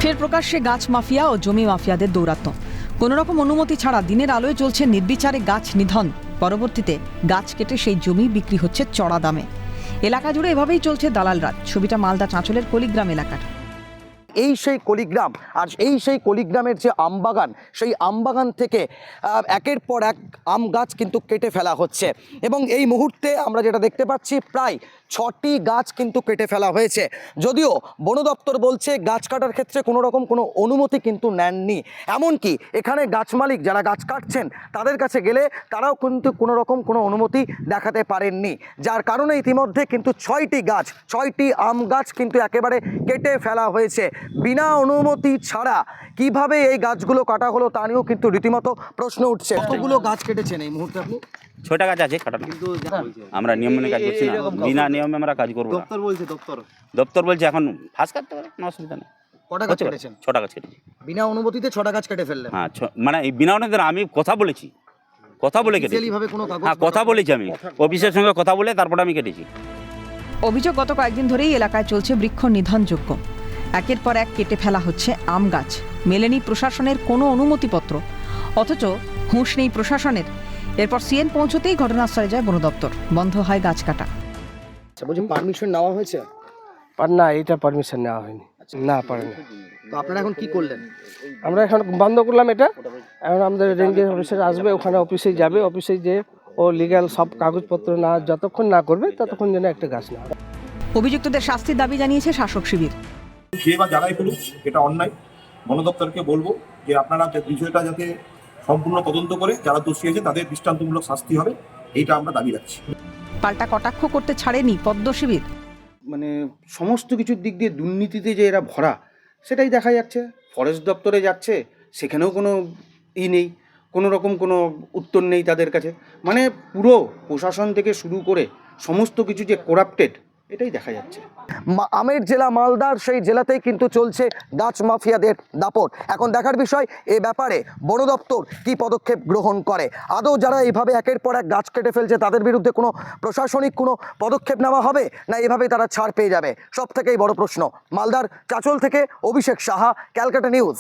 ফের প্রকাশ্যে গাছ মাফিয়া ও জমি মাফিয়াদের দৌরাত্ম্য। কোনো রকম অনুমতি ছাড়া দিনের আলোয় চলছে নির্বিচারে গাছ নিধন। পরবর্তীতে গাছ কেটে সেই জমি বিক্রি হচ্ছে চড়া দামে। এলাকা জুড়ে এভাবেই চলছে দালাল রাজ। ছবিটা মালদা চাঁচলের কলিগ্রাম এলাকার। এই সেই কলিগ্রাম, আর এই সেই কলিগ্রামের যে আমবাগান, সেই আমবাগান থেকে একের পর এক আম গাছ কিন্তু কেটে ফেলা হচ্ছে। এবং এই মুহূর্তে আমরা যেটা দেখতে পাচ্ছি, প্রায় 6টি গাছ কিন্তু কেটে ফেলা হয়েছে। যদিও বন দপ্তর বলছে গাছ কাটার ক্ষেত্রে কোনো রকম কোনো অনুমতি কিন্তু নেননি। এমনকি এখানে গাছ মালিক যারা গাছ কাটছেন তাদের কাছে গেলে তারাও কিন্তু কোনো রকম কোনো অনুমতি দেখাতে পারেননি, যার কারণে ইতিমধ্যে কিন্তু 6টি আম গাছ কিন্তু একেবারে কেটে ফেলা হয়েছে বিনা অনুমতি ছাড়া। কিভাবে এই গাছগুলো কাটা হলো তা নিয়েও কিন্তু রীতিমতো প্রশ্ন উঠছে। কতগুলো গাছ কেটেছেন এই মুহূর্তে আপনি? 6টা গাছ আছে কাটানো, কিন্তু আমরা নিয়ম মেনে কাজ করছি না। বিনা নিয়মে আমরা কাজ করবো না। দপ্তর বলছে এখন ফাঁস কাটতে পারে, কোনো অসুবিধা নেই। কটা গাছ কেটেছেন? 6টা গাছ কেটেছি বিনা অনুমতিতে 6টা গাছ কেটে ফেললেন? হ্যাঁ, মানে এই বিনা অনুমতিতে আমি কথা বলেছি, কথা বলে কেটেছি। হ্যাঁ, কথা বলেছি, আমি অফিসের সঙ্গে কথা বলে তারপরে আমি কেটেছি। অভিযোগ, গত কয়েকদিন ধরেই এলাকায় চলছে বৃক্ষ নিধন যজ্ঞ। একের পর এক কেটে ফেলা হচ্ছে আম গাছ। মেলেনি প্রশাসনের কোনো অনুমতিপত্র, অথচ হুঁশ নেই প্রশাসনের। এরপর সিএন পৌঁছতেই ঘটনাস্থলে যায় বন দপ্তর। বন্ধ হয় গাছ কাটা। বলছি পারমিশন নেওয়া হয়েছে? না, এটা পারমিশন নেওয়া হয়নি। না, পারেনি। তো আপনারা এখন কি করলেন? আমরা এখন বন্ধ করলাম এটা। এখন আমাদের রেঞ্জের অফিসার আসবে, ওখানে অফিসে যাবে। অফিসে যে ও লিগ্যাল সব কাগজপত্র না যতক্ষণ না করবে ততক্ষণ যেন একটা গাছ না। অভিযুক্তদের শাস্তির দাবি জানিয়েছে শাসক শিবির। যে বা যারাই করুক এটা অন্যায়। বন দপ্তরকে বলবো যে আপনারা বিষয়টা যাতে সম্পূর্ণ তদন্ত করে যারা দোষী আছে তাদের দৃষ্টান্তমূলক শাস্তি হবে, এইটা আমরা দাবি রাখছি। পাল্টা কটাক্ষ করতে ছাড়েনি পদ্ম শিবির। মানে সমস্ত কিছুর দিক দিয়ে দুর্নীতিতে যে এরা ভরা সেটাই দেখা যাচ্ছে। ফরেস্ট দপ্তরে যাচ্ছে, সেখানেও কোনো নেই, কোনো রকম কোনো উত্তর নেই তাদের কাছে। মানে পুরো প্রশাসন থেকে শুরু করে সমস্ত কিছু যে করাপ্টেড, এটাই দেখা যাচ্ছে। আমের জেলা মালদার সেই জেলাতেই কিন্তু চলছে গাছ মাফিয়াদের দাপট। এখন দেখার বিষয় এ ব্যাপারে বন দপ্তর কি পদক্ষেপ গ্রহণ করে। আদৌ যারা এইভাবে একের পর এক গাছ কেটে ফেলছে তাদের বিরুদ্ধে কোনো প্রশাসনিক কোনো পদক্ষেপ নেওয়া হবে, না এভাবেই তারা ছাড় পেয়ে যাবে? সব থেকেই বড় প্রশ্ন। মালদার চাঁচল থেকে অভিষেক সাহা, ক্যালকাটা নিউজ।